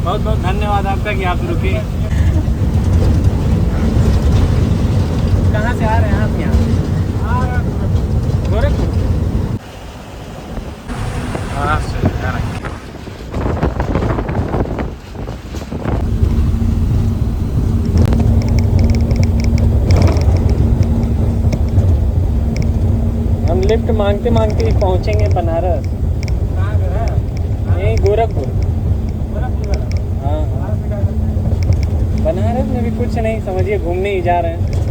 बहुत बहुत धन्यवाद आपका कि आप रुके। कहाँ से आ रहे हैं आप यहाँ? गोरखपुर। हाँ सही है। हम लिफ्ट मांगते मांगते ही पहुँचेंगे बनारस। कहाँ पे है? यहीं गोरखपुर। गोरखपुर का? हाँ हाँ। बनारस में भी कुछ नहीं, समझिए घूमने ही जा रहे हैं।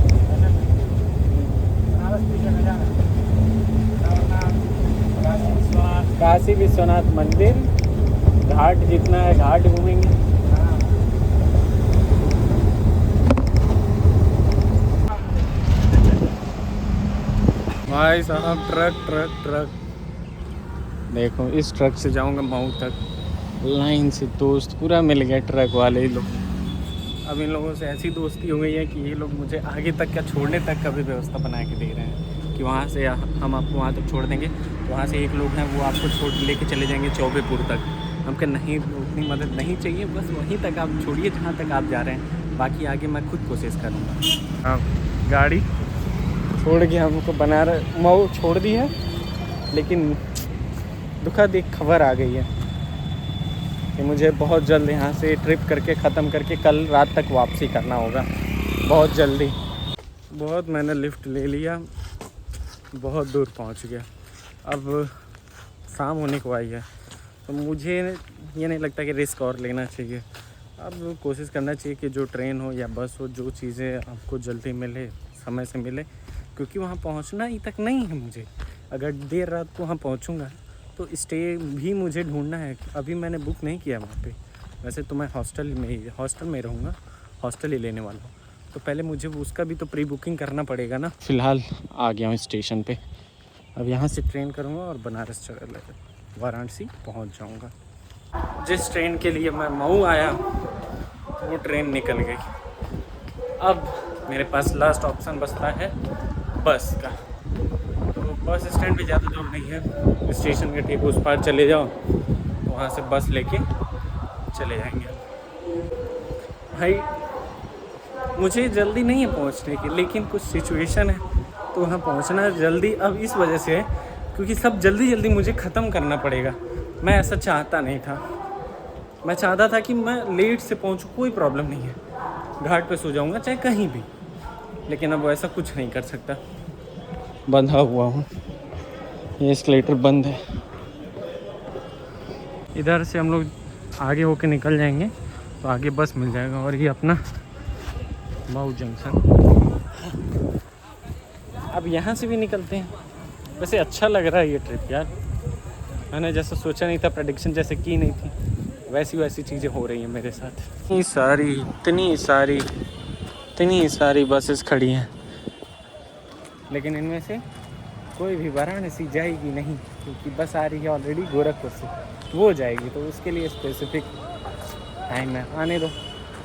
काशी विश्वनाथ मंदिर, घाट जितना है घाट घूमेंगे। भाई साहब ट्रक ट्रक ट्रक देखो, इस ट्रक से जाऊंगा मऊ तक लाइन से। दोस्त पूरा मिल गया, ट्रक वाले ही लोग। अब इन लोगों से ऐसी दोस्ती हो गई है कि ये लोग मुझे आगे तक क्या छोड़ने तक का भी व्यवस्था बना के दे रहे हैं कि वहाँ से हम आपको वहाँ तक छोड़ देंगे। तो वहाँ से एक लोग हैं वो आपको छोड़ लेके चले जाएंगे चौबेपुर तक। हम कह नहीं, उतनी मदद नहीं चाहिए, बस वहीं तक आप छोड़िए जहाँ तक आप जा रहे हैं, बाकी आगे मैं खुद कोशिश करूँगा। अब गाड़ी छोड़ के हमको बनारस मऊ छोड़ दी है, लेकिन दुखद एक खबर आ गई है कि मुझे बहुत जल्द यहाँ से ट्रिप करके ख़त्म करके कल रात तक वापसी करना होगा, बहुत जल्दी। बहुत मैंने लिफ्ट ले लिया, बहुत दूर पहुँच गया। अब शाम होने को आई है, तो मुझे ये नहीं लगता कि रिस्क और लेना चाहिए। अब कोशिश करना चाहिए कि जो ट्रेन हो या बस हो, जो चीज़ें आपको जल्दी मिले, समय से मिले, क्योंकि वहाँ पहुँचना ही तक नहीं है मुझे। अगर देर रात को वहाँ पहुँचूँगा तो स्टे भी मुझे ढूंढना है। अभी मैंने बुक नहीं किया वहाँ पे, वैसे तो मैं हॉस्टल में रहूँगा, हॉस्टल ही लेने वाला हूँ। तो पहले मुझे उसका भी तो प्री बुकिंग करना पड़ेगा ना। फ़िलहाल आ गया हूँ स्टेशन पे, अब यहाँ से ट्रेन करूँगा और बनारस वाराणसी पहुँच जाऊँगा। जिस ट्रेन के लिए मैं मऊ आया वो ट्रेन निकल गई। अब मेरे पास लास्ट ऑप्शन बचता है बस का। तो बस स्टैंड पे ज़्यादा दूर नहीं है, स्टेशन के ठीक उस पार चले जाओ, तो वहाँ से बस लेके चले जाएंगे। भाई मुझे जल्दी नहीं है पहुँचने की, लेकिन कुछ सिचुएशन है तो वहाँ पहुँचना जल्दी अब इस वजह से है क्योंकि सब जल्दी जल्दी मुझे ख़त्म करना पड़ेगा। मैं ऐसा चाहता नहीं था, मैं चाहता था कि मैं लेट से पहुँचूँ, कोई प्रॉब्लम नहीं है, घाट पे सो जाऊँगा चाहे कहीं भी, लेकिन अब ऐसा कुछ नहीं कर सकता। बंधा हुआ हूँ, ये एस्केलेटर बंद है। इधर से हम लोग आगे होके निकल जाएंगे तो आगे बस मिल जाएगा, और ये अपना मऊ जंक्शन। अब यहाँ से भी निकलते हैं। वैसे अच्छा लग रहा है ये ट्रिप यार, मैंने जैसा सोचा नहीं था, प्रेडिक्शन जैसे की नहीं थी, वैसी चीज़ें हो रही हैं मेरे साथ। इतनी सारी बसेस खड़ी हैं, लेकिन इनमें से कोई भी वाराणसी जाएगी नहीं, क्योंकि बस आ रही है ऑलरेडी गोरखपुर से, वो जाएगी, तो उसके लिए स्पेसिफिक टाइम है, आने दो,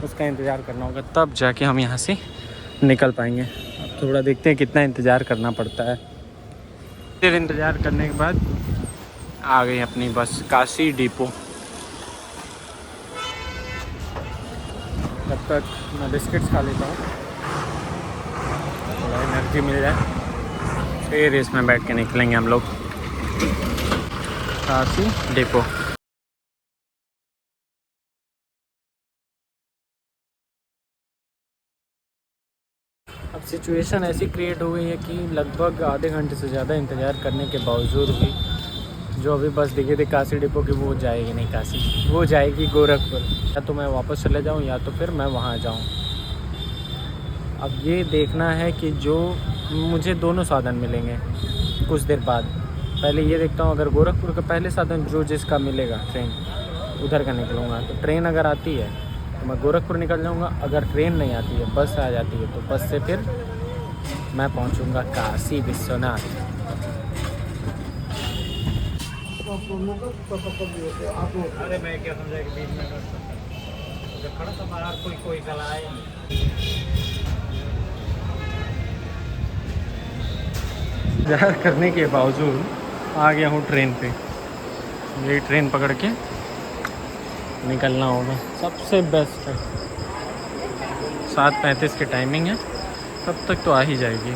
उसका इंतज़ार करना होगा, तब जाके हम यहाँ से निकल पाएंगे। अब थोड़ा देखते हैं कितना इंतज़ार करना पड़ता है। फिर इंतज़ार करने के बाद आ गई अपनी बस काशी डिपो। तब तक मैं बिस्किट्स खा लेता हूँ, थोड़ा एनर्जी मिल जाए, फिर इसमें बैठ के निकलेंगे हम लोग काशी डिपो। अब सिचुएशन ऐसी क्रिएट हो गई है कि लगभग आधे घंटे से ज़्यादा इंतज़ार करने के बावजूद भी जो अभी बस दिखे थे काशी डिपो की, वो जाएगी नहीं काशी, वो जाएगी गोरखपुर। या तो मैं वापस चले जाऊँ या तो फिर मैं वहाँ जाऊँ। अब ये देखना है कि जो मुझे दोनों साधन मिलेंगे कुछ देर बाद। पहले ये देखता हूँ, अगर गोरखपुर का पहले साधन जो जिसका मिलेगा ट्रेन, उधर का निकलूँगा। तो ट्रेन अगर आती है तो मैं गोरखपुर निकल जाऊँगा, अगर ट्रेन नहीं आती है, बस आ जाती है, तो बस से फिर मैं पहुँचूँगा काशी विश्वनाथ। अरे मैं क्या समझा कि बीच में खड़ा था बाहर, कोई चला आया। इंतज़ार करने के बावजूद आ गया हूँ ट्रेन पे। यही ट्रेन पकड़ के निकलना होगा। सबसे बेस्ट है, 7:35 की टाइमिंग है, तब तक तो आ ही जाएगी।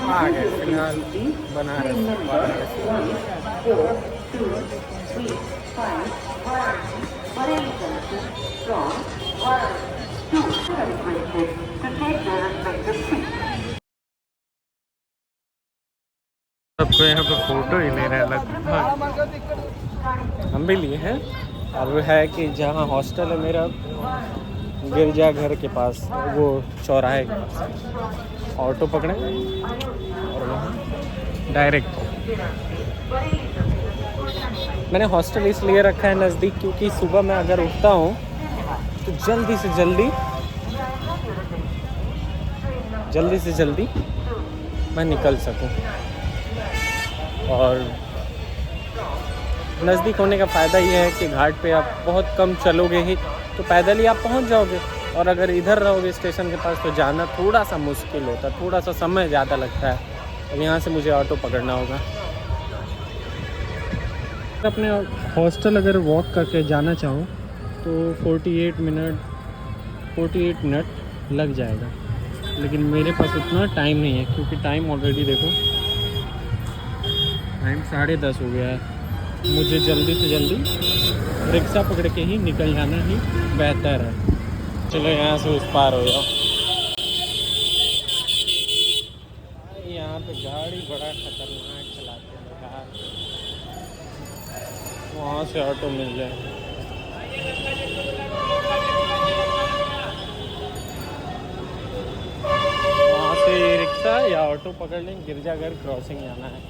आ गए फिलहाल बनारस। सबको यहाँ पे फोटो ही ले रहे हैं लगभग, हम भी लिए हैं। और वो है कि जहाँ हॉस्टल है मेरा, गिरजाघर के पास, वो चौराहे के पास, ऑटो पकड़े और वहाँ डायरेक्ट। मैंने हॉस्टल इसलिए रखा है नज़दीक, क्योंकि सुबह मैं अगर उठता हूँ तो जल्दी से जल्दी मैं निकल सकूँ। और नज़दीक होने का फ़ायदा ये है कि घाट पे आप बहुत कम चलोगे ही तो पैदल ही आप पहुंच जाओगे। और अगर इधर रहोगे स्टेशन के पास तो जाना थोड़ा सा मुश्किल होता है, थोड़ा सा समय ज़्यादा लगता है। अब यहाँ से मुझे ऑटो पकड़ना होगा। अपने हॉस्टल अगर वॉक करके जाना चाहो तो 48 मिनट लग जाएगा, लेकिन मेरे पास उतना टाइम नहीं है, क्योंकि टाइम ऑलरेडी देखो, टाइम 10:30 हो गया है। मुझे जल्दी से जल्दी रिक्शा पकड़ के ही निकल जाना ही बेहतर है। चलो यहाँ से उस पार हो जाओ। यहाँ पे गाड़ी बड़ा खतरनाक चलाते हैं यार, वहाँ से ऑटो मिल जाए। वहाँ से रिक्शा या ऑटो पकड़ लें, गिरजाघर क्रॉसिंग जाना है।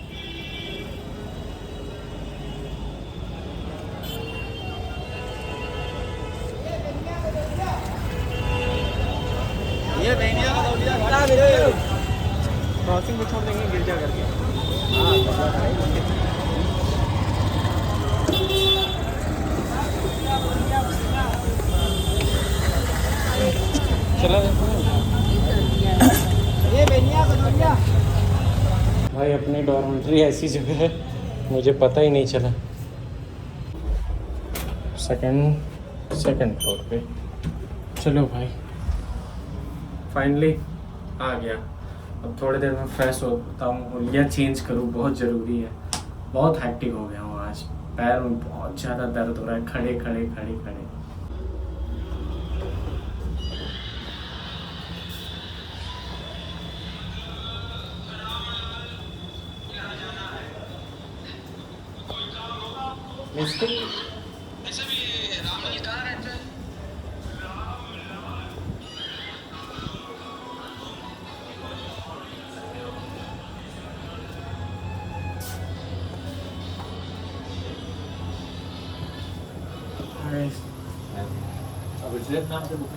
क्रॉसिंग पे छोड़ देंगे गिरजाघर के। चला भाई, अपनी डॉर्मेट्री ऐसी जगह है मुझे पता ही नहीं चला। सेकंड फ्लोर पे। चलो भाई, फाइनली आ गया। अब थोड़ी देर में फ्रेश होता हूँ और यह चेंज करूँ, बहुत ज़रूरी है। बहुत हैक्टिक हो गया हूँ आज, पैर में बहुत ज़्यादा दर्द हो रहा है, खड़े।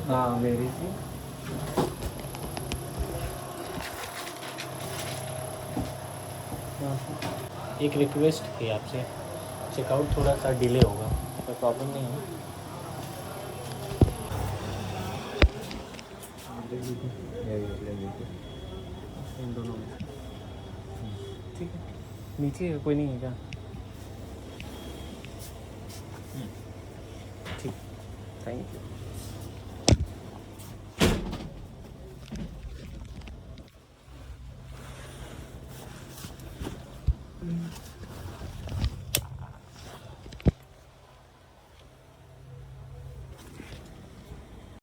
हाँ मेरी थी। एक रिक्वेस्ट थी आपसे, चेकआउट थोड़ा सा डिले होगा, कोई प्रॉब्लम नहीं है? इन दोनों में ठीक है। नीचे कोई नहीं है क्या? ठीक, थैंक यू।